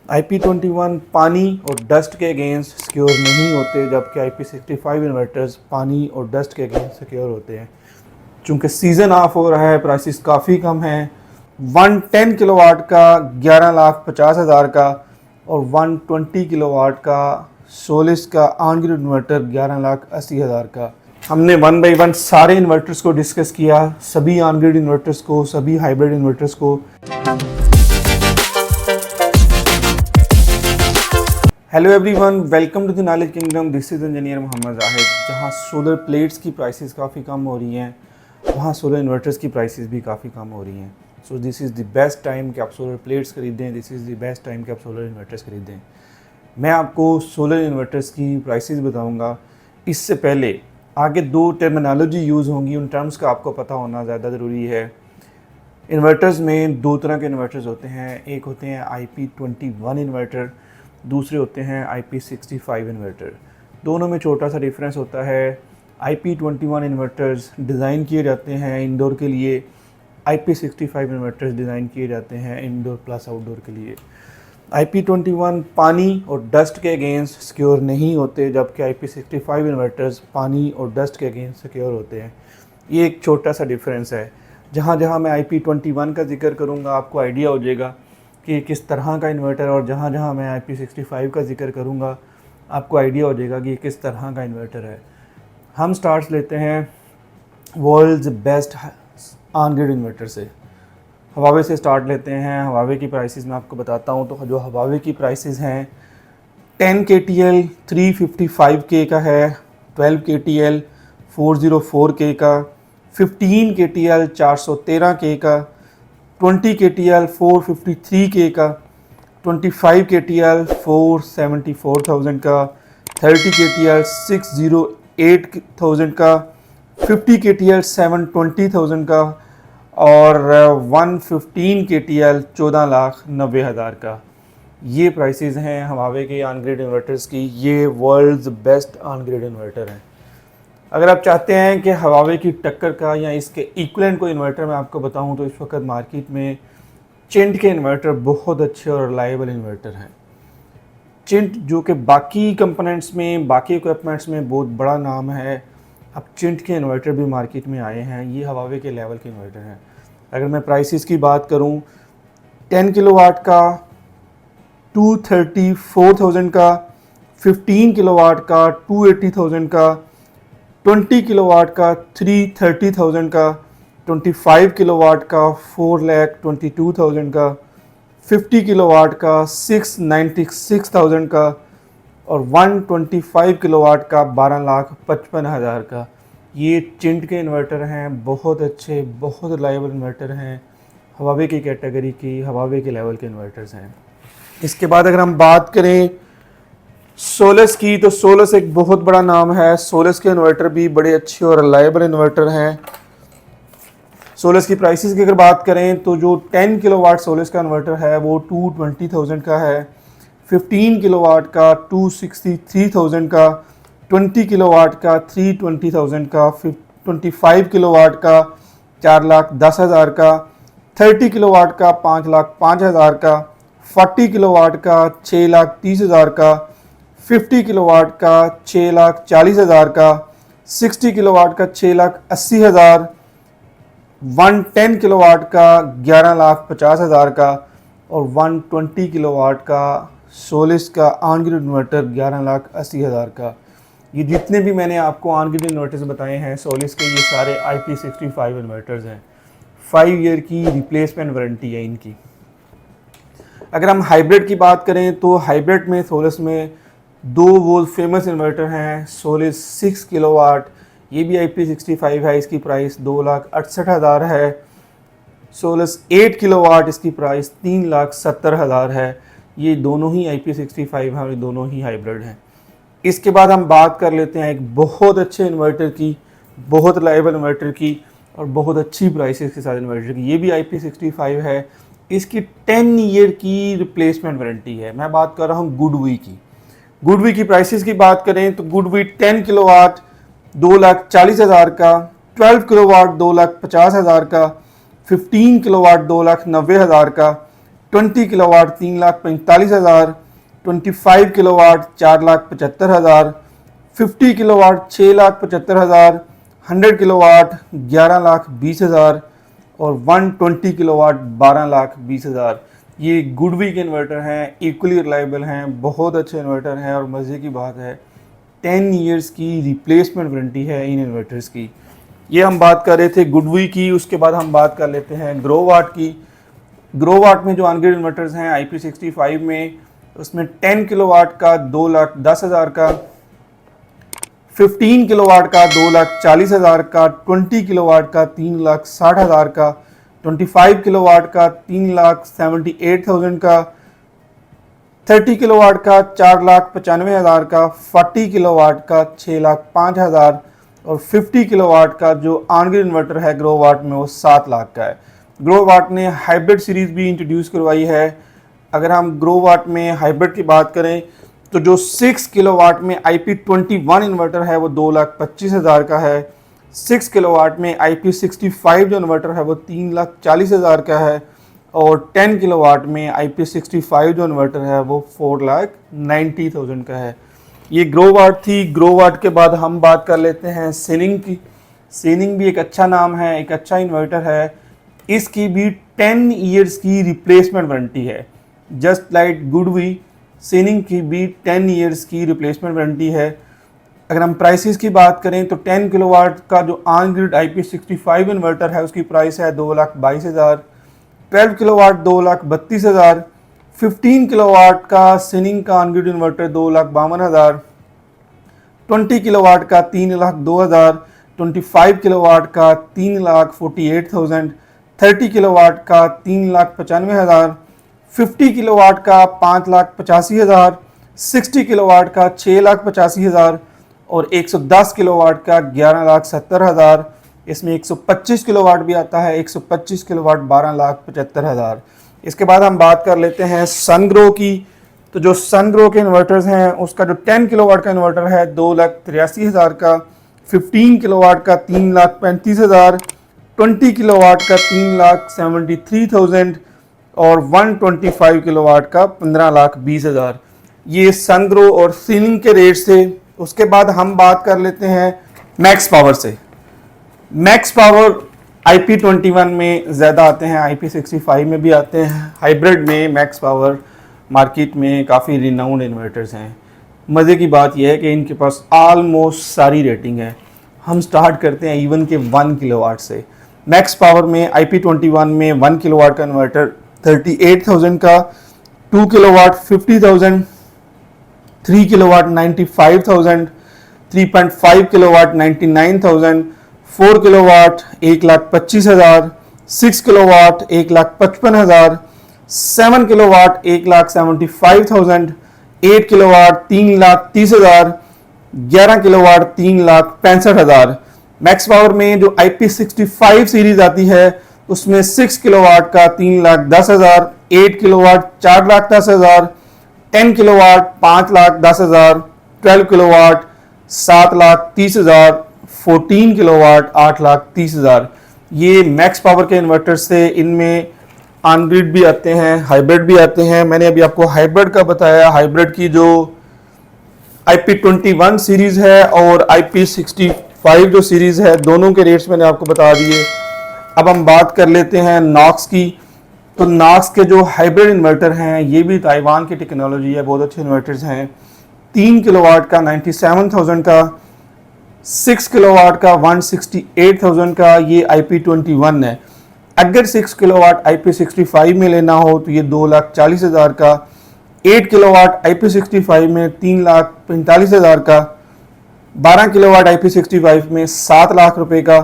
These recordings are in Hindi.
IP21 पानी और डस्ट के अगेंस्ट सिक्योर नहीं होते, जबकि IP65 इन्वर्टर्स पानी और डस्ट के अगेंस्ट सिक्योर होते हैं। चूँकि सीज़न ऑफ हो रहा है, प्राइसेस काफ़ी कम हैं। 110 किलोवाट का 11,50,000 का और 120 किलोवाट का सोलिस का ऑन ग्रिड इन्वर्टर 11,80,000 का। हमने वन बाई वन सारे इन्वर्टर्स को डिस्कस किया, सभी ऑन ग्रिड इन्वर्टर्स को, सभी हाइब्रिड इन्वर्टर्स को। Hello everyone, welcome to the knowledge kingdom. This is engineer Mohammad Zahid. जहां सोलर प्लेट्स की प्राइसेस काफ़ी कम हो रही हैं, वहां सोलर इन्वर्टर्स की प्राइसेस भी काफ़ी कम हो रही हैं। सो this is the best time कि आप सोलर प्लेट्स खरीदें, this is the best time कि आप सोलर इन्वर्टर्स खरीदें। मैं आपको सोलर इन्वर्टर्स की प्राइसेस बताऊँगा। इससे पहले आगे दो टर्मिनोलॉजी यूज़ होंगी, उन टर्म्स का आपको पता होना ज़्यादा ज़रूरी है। इन्वर्टर्स में दो तरह के इन्वर्टर्स होते हैं, एक होते हैं IP21 इन्वर्टर, दूसरे होते हैं IP65 इन्वर्टर। दोनों में छोटा सा डिफरेंस होता है। IP21 इन्वर्टर्स डिज़ाइन किए जाते हैं इंडोर के लिए, IP65 इन्वर्टर्स डिज़ाइन किए जाते हैं इंडोर प्लस आउटडोर के लिए। IP21 पानी और डस्ट के अगेंस्ट सिक्योर नहीं होते, जबकि IP65 इन्वर्टर्स पानी और डस्ट के अगेंस्ट सिक्योर होते हैं। ये एक छोटा सा डिफरेंस है। जहाँ जहाँ मैं IP21 का जिक्र करूँगा आपको आइडिया हो जाएगा कि किस तरह का इन्वर्टर, और जहाँ जहाँ मैं IP65 का जिक्र करूँगा आपको आइडिया हो जाएगा कि किस तरह का इन्वर्टर है। हम स्टार्ट लेते हैं world's best on grid inverter से। हवावे से स्टार्ट लेते हैं। हवावे की प्राइसेस मैं आपको बताता हूँ। तो जो हवावे की प्राइसेस हैं, 10 KTL 355K का है, 12 KTL 404K का, 15 KTL 413K का, 20 KTL 453K का, 25 KTL 474,000 का, 30 KTL 608,000 का, 50 KTL 720,000 का और 115 KTL 14,90,000 का। ये प्राइसेस हैं हवावे के ऑन ग्रिड इन्वर्टर्स की। ये world's best on grid inverter हैं। अगर आप चाहते हैं कि हवावे की टक्कर का या इसके इक्विवेलेंट कोई इन्वर्टर मैं आपको बताऊं, तो इस वक्त मार्केट में चिंट के इन्वर्टर बहुत अच्छे और रिलायबल इन्वर्टर हैं। चिंट जो कि बाकी कंपोनेंट्स में, बाकी इक्विपमेंट्स में बहुत बड़ा नाम है, अब चिंट के इन्वर्टर भी मार्केट में आए हैं। ये हवावे के लेवल के इन्वर्टर हैं। अगर मैं प्राइसेस की बात करूं, 10 किलोवाट का 234,000 का, 15 किलोवाट का 280,000 का, 20 किलोवाट का 330,000 का, 25 किलोवाट का 4,22,000 का, 50 किलोवाट का 696,000 का और 125 किलोवाट का 12,55,000 का। ये चिंट के इन्वर्टर हैं, बहुत अच्छे, बहुत रिलायबल इन्वर्टर हैं। हवावे की कैटेगरी की, हवावे के लेवल के इन्वर्टर्स हैं। इसके बाद अगर हम बात करें सोलस की, तो सोलस एक बहुत बड़ा नाम है। सोलस के इन्वर्टर भी बड़े अच्छे और रिलायबल इन्वर्टर हैं। सोलस की प्राइसेस की अगर बात करें तो जो 10 किलोवाट सोलस का इन्वर्टर है वो 220,000 का है, 15 किलोवाट का 263,000 का, 20 किलोवाट का 320,000 का, 25 किलोवाट का 4,10,000 का, 30 किलोवाट का 5,05,000 का, 40 किलोवाट का 6,30,000 का, 50 किलोवाट का 6,40,000 का, 60 किलोवाट का 6,80,000, 110 किलोवाट का 11,50,000 का और 120 किलोवाट का सोलिस का ऑन ग्रिड इन्वर्टर 11,80,000 का। ये जितने भी मैंने आपको ऑन ग्रिड इन्वर्टर्स बताए हैं सोलिस के, ये सारे IP65 इन्वर्टर्स हैं। 5 ईयर की रिप्लेसमेंट वारंटी है इनकी। अगर हम हाइब्रिड की बात करें तो हाइब्रिड में सोलिस में दो वो फेमस इन्वर्टर हैं। सोलिस 6 किलोवाट, ये भी IP65 है, इसकी प्राइस 2,68,000 है। सोलिस 8 किलोवाट, इसकी प्राइस 3,70,000 है। ये दोनों ही IP65 हैं और दोनों ही हाइब्रिड हैं। इसके बाद हम बात कर लेते हैं एक बहुत अच्छे इन्वर्टर की, बहुत रिलायबल इन्वर्टर की और बहुत अच्छी प्राइसेस के साथ इन्वर्टर की। ये भी IP65 है। इसकी 10 ईयर की रिप्लेसमेंट वारंटी है। मैं बात कर रहा हूँ गुडवी की। गुडवी की प्राइसेस की बात करें तो गुडवी 10 किलोवाट 2,40,000 का, 12 किलोवाट 2,50,000 का, 15 किलोवाट 2,90,000 का, 20 किलोवाट 3,45,000, 25 किलोवाट 4,75,000, 50 किलोवाट 6,75,000, 100 किलोवाट 11,20,000 और 120 किलोवाट 12,20,000। ये गुडवी के इन्वर्टर हैं, इक्वली रिलायबल हैं, बहुत अच्छे इन्वर्टर हैं। और मज़े की बात है 10 ईयर्स की रिप्लेसमेंट वारंटी है इन इन्वर्टर्स की। ये हम बात कर रहे थे गुडवी की। उसके बाद हम बात कर लेते हैं ग्रोवाट की। ग्रोवाट में जो ऑनग्रिड इन्वर्टर्स हैं IP65 में, उसमें 10 किलोवाट का 2,10,000 का, 15 किलोवाट का 2,40,000 का, 20 किलोवाट का 3,60,000 का, 25 किलोवाट का 3,78,000 का, 30 किलोवाट का 4,95,000 का, 40 किलोवाट का 6,05,000 और 50 किलोवाट का जो ऑनग्रिड इन्वर्टर है ग्रोवाट में वो 7 लाख का है। ग्रोवाट ने हाइब्रिड सीरीज़ भी इंट्रोड्यूस करवाई है। अगर हम ग्रोवाट में हाइब्रिड की बात करें तो जो 6 किलोवाट में IP21 इन्वर्टर है वो 2,25,000 का है। 6 किलोवाट में IP65 जो इन्वर्टर है वो 3,40,000 का है और 10 किलोवाट में IP65 जो इन्वर्टर है वो 4,90,000 का है। ये ग्रोवाट थी। ग्रोवाट के बाद हम बात कर लेते हैं सेनिंग की। सेनिंग भी एक अच्छा नाम है, एक अच्छा इन्वर्टर है। इसकी भी 10 ईयर्स की रिप्लेसमेंट वारंटी है। जस्ट लाइक गुडवी, सेनिंग की भी 10 ईयर्स की रिप्लेसमेंट वारंटी है। अगर हम प्राइसेस की बात करें तो 10 किलोवाट का जो ऑन-ग्रिड IP65 इन्वर्टर है उसकी प्राइस है 2,22,000, 12 किलोवाट 2,32,000, 15 किलोवाट का सेनिंग का ऑन-ग्रिड इन्वर्टर 2,52,000, 20 किलोवाट का 3,02,000, 25 किलोवाट का 3,48,000, 30 किलोवाट का 3,95,000, 50 किलोवाट का 5,85,000, 60 किलोवाट का 6,85,000 और 110 किलोवाट का 11,70,000। इसमें 125 किलोवाट भी आता है, 125 किलोवाट 12,75,000। इसके बाद हम बात कर लेते हैं सनग्रो की। तो जो सनग्रो के इन्वर्टर्स हैं उसका जो 10 किलोवाट का इन्वर्टर है 2,83,000 का, 15 किलोवाट का 3,35,000, 20 किलोवाट का 3,73,000 और 125 किलोवाट का 15,20,000। ये सनग्रो और सीलिंग के रेट से। उसके बाद हम बात कर लेते हैं मैक्स पावर से। मैक्स पावर IP21 में ज़्यादा आते हैं, IP65 में भी आते हैं। हाइब्रिड में मैक्स पावर मार्केट में काफ़ी रिनाउंड इन्वर्टर्स हैं। मज़े की बात यह है कि इनके पास आलमोस्ट सारी रेटिंग है। हम स्टार्ट करते हैं इवन के 1 किलोवाट से। मैक्स पावर में IP21 में 1 किलोवाट का इन्वर्टर 38,000 का, 2 kilowatt 50,000, 3 kilowatt 95,000, 3.5 kilowatt 99,000, 4 kilowatt 1,25,000, 6 kilowatt 1,55,000, 7 kilowatt 1,75,000, 8 kilowatt 3,30,000, 11 kilowatt 3,65,000। Max power में जो IP65 सीरीज आती है उसमें 6 किलोवाट का 3,10,000, 8 किलोवाट 4,10,000, 10 किलोवाट 5,10,000, 12 किलोवाट 7,30,000, 14 किलोवाट 8,30,000। ये मैक्स पावर के इन्वर्टर से। इनमें ऑन-ग्रिड भी आते हैं, हाइब्रिड भी आते हैं। मैंने अभी आपको हाइब्रिड का बताया। हाइब्रिड की जो IP21 सीरीज़ है और IP65 जो सीरीज़ है, दोनों के रेट्स मैंने आपको बता दिए। अब हम बात कर लेते हैं नॉक्स की। तो नॉक्स के जो हाइब्रिड इन्वर्टर हैं ये भी ताइवान की टेक्नोलॉजी है, बहुत अच्छे इन्वर्टर्स हैं। 3 किलोवाट का 97,000 का, 6 किलोवाट का 168,000 का, ये IP21 है। अगर 6 किलोवाट IP65 में लेना हो तो ये 2,40,000 का, 8 किलोवाट IP65 में 3,45,000 का, 12 किलोवाट IP65 में 7 लाख रुपए का,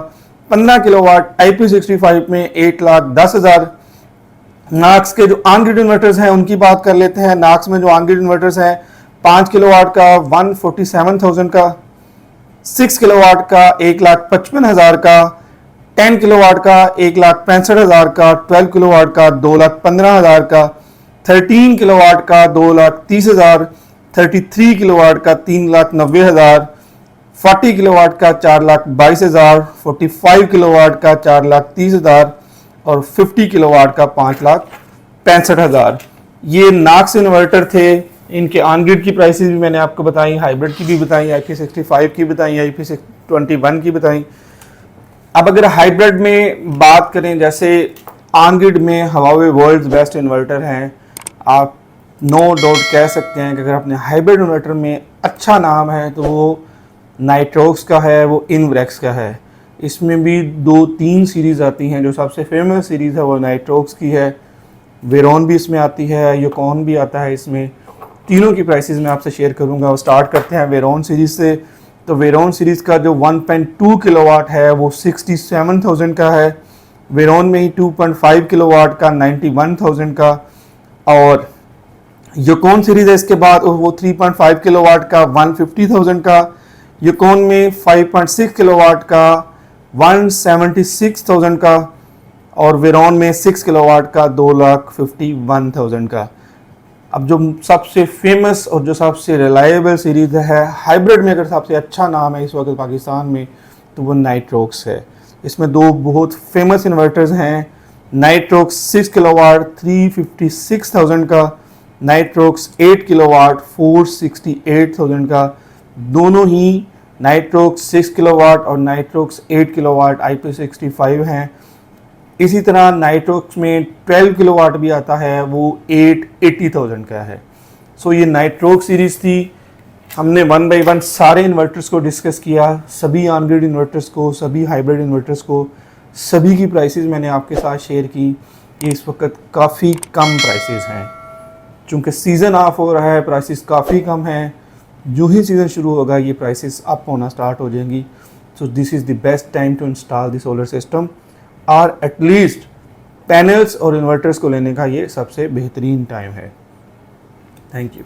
15 किलोवाट IP65 में 8,10,000। नाक्स के जो ऑन-ग्रिड इन्वर्टर्स हैं उनकी बात कर लेते हैं। नाक्स में जो ऑन-ग्रिड इन्वर्टर्स हैं 5 किलोवाट का 147,000 का, 6 किलोवाट का 1,55,000 का, 10 किलोवाट का 1,65,000 का, 12 किलोवाट का 2,15,000 का, 13 किलोवाट का 2,30,000, 33 किलोवाट का 3,90,000, 40 किलोवाट का 4,22,000, 45 किलोवाट का 4,30,000 और 50 किलोवाट का 65,000। ये नाक्स इन्वर्टर थे, इनके ऑन ग्रिड की प्राइसेस भी मैंने आपको बताई, हाइब्रिड की भी बताई, IP65 की बताई, IP21 की बताई। अब अगर हाइब्रिड में बात करें, जैसे ऑन ग्रिड में हवावे वर्ल्ड्स बेस्ट इन्वर्टर हैं, आप नो डाउट कह सकते हैं कि अगर अपने हाइब्रिड इन्वर्टर में अच्छा नाम है तो वो नाइट्रोक्स का है, वो इनवरेक्स का है। इसमें भी 2-3 सीरीज़ आती हैं, जो सबसे फेमस सीरीज़ है वो नाइट्रोक्स की है, वेरोन भी इसमें आती है, यूकॉन भी आता है इसमें। तीनों की प्राइसेस मैं आपसे शेयर करूंगा। और स्टार्ट करते हैं वेरोन सीरीज़ से। तो वेरोन सीरीज़ का जो 1.2 किलोवाट है वो 67,000 का है। वेरोन में ही 2.5 किलोवाट का 91,000 का, और यूकॉन सीरीज़ है इसके बाद वो 3.5 किलोवाट का 150,000 का। यूकॉन में 5.6 किलोवाट का 176,000 का, और वेरोन में 6 किलोवाट का 2,51,000 का। अब जो सबसे फेमस और जो सबसे रिलायबल सीरीज़ है हाइब्रिड में, अगर सबसे अच्छा नाम है इस वक्त पाकिस्तान में, तो वो नाइट्रोक्स है। इसमें दो बहुत फेमस इन्वर्टर्स हैं, नाइट्रोक्स 6 किलोवाट 356,000 का, नाइट्रोक्स 8 किलोवाट 468,000 का। दोनों ही नाइट्रोक्स 6 किलोवाट और नाइट्रोक्स 8 किलोवाट IP65 हैं। इसी तरह नाइट्रोक्स में 12 किलोवाट भी आता है, वो 880,000 का है। सो ये नाइट्रोक्स सीरीज़ थी। हमने 1 बाय 1 सारे इन्वर्टर्स को डिस्कस किया, सभी ऑन ग्रिड इन्वर्टर्स को, सभी हाइब्रिड इन्वर्टर्स को, सभी की प्राइसेस मैंने आपके साथ शेयर की। ये इस वक्त काफ़ी कम प्राइसेस हैं, चूँकि सीज़न ऑफ हो रहा है, प्राइसेस काफ़ी कम हैं। जो ही सीज़न शुरू होगा ये प्राइसेस अप होना स्टार्ट हो जाएंगी। So this is the best time to install the solar system, और एटलीस्ट पैनल्स और इन्वर्टर्स को लेने का ये सबसे बेहतरीन टाइम है। Thank you.